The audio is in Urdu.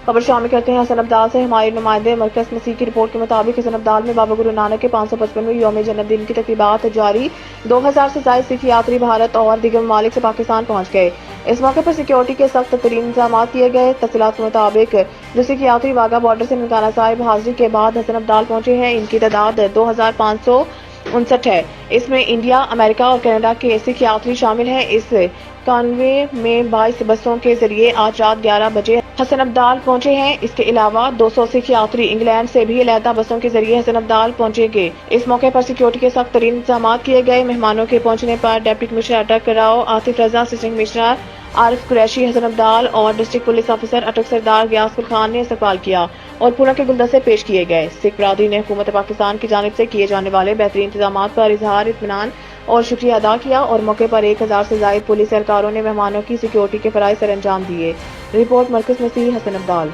خبر شامل کرتے ہیں حسن ابدال سے۔ ہمارے نمائندے مرکز مسیح کی رپورٹ کے مطابق حسن ابدال میں بابا گرو نانک کے 555ویں یوم جنم دن کی تقریبات جاری۔ 2000 سے زائد سکھ یاتری بھارت اور دیگر ممالک سے پاکستان پہنچ گئے۔ اس موقع پر سیکیورٹی کے سخت ترین انتظامات کیے گئے۔ تفصیلات کے مطابق جو سکھ یاتری واگا بارڈر سے ننکانہ صاحب حاضری کے بعد حسن ابدال پہنچے ہیں، ان کی تعداد 2559 ہے۔ اس میں انڈیا، امریکہ اور کینیڈا کے سکھ یاتری شامل ہیں۔ اس کانوے میں 22 بسوں کے ذریعے آج رات 11 بجے حسن ابدال پہنچے ہیں۔ اس کے علاوہ 200 سکھ یاتری انگلینڈ سے بھی علیحدہ بسوں کے ذریعے حسن ابدال پہنچیں گے۔ اس موقع پر سیکیورٹی کے سخت ترین انتظامات کیے گئے۔ مہمانوں کے پہنچنے پر ڈپٹی کمشنر اٹک راؤ آصف رضا، اسسٹنٹ کمشنر عارف قریشی، حسن ابدال اور ڈسٹرکٹ پولیس آفیسر اٹک سردار غیاث گل خان نے استقبال کیا اور پھولوں کے گلدستے پیش کیے گئے۔ سکھ برادری نے حکومت پاکستان کی جانب سے کیے جانے والے بہترین انتظامات پر اظہار اطمینان اور شکریہ ادا کیا اور موقع پر 1000 سے زائد پولیس اہلکاروں نے مہمانوں کی سیکیورٹی کے فرائض سر انجام دیے۔ رپورٹ مرکز مسیح حسن ابدال۔